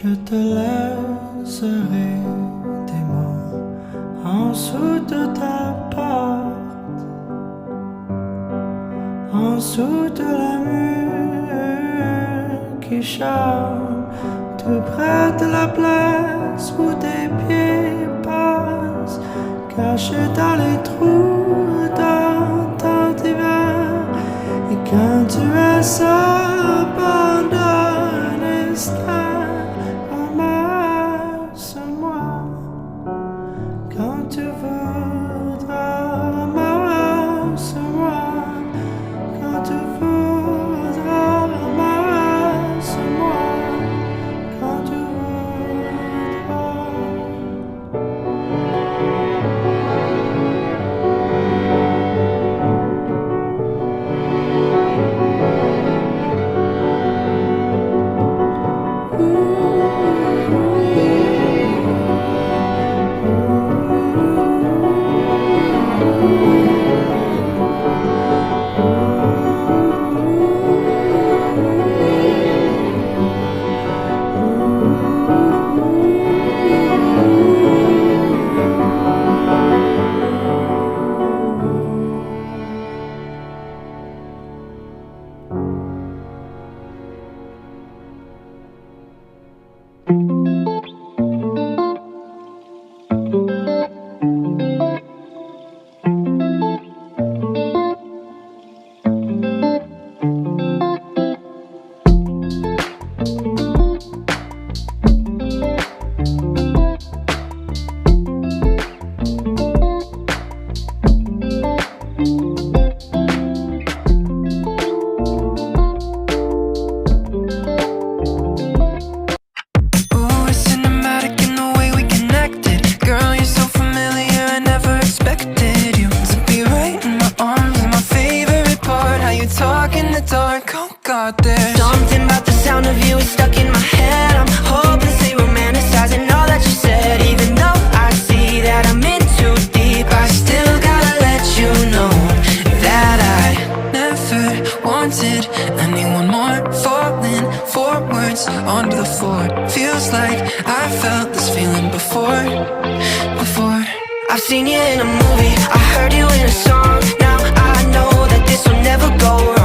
Je te laisserai des mots en dessous de ta porte, en dessous de la mur qui chante, tout près de la place où tes pieds passent, cachés dans les trous dans ton divan. Et quand tu es seul pendant un instant, ramasse-moi quand tu voudras, ramasse-moi quand tu voudras, ramasse-moi quand tu Something about the sound of you is stuck in my head. I'm hopelessly romanticizing all that you said. Even though I see that I'm in too deep, I still gotta let you know that I never wanted anyone more. Falling forwards onto the floor. Feels like I felt this feeling before. I've seen you in a movie, I heard you in a song. Now I know that this will never go wrong.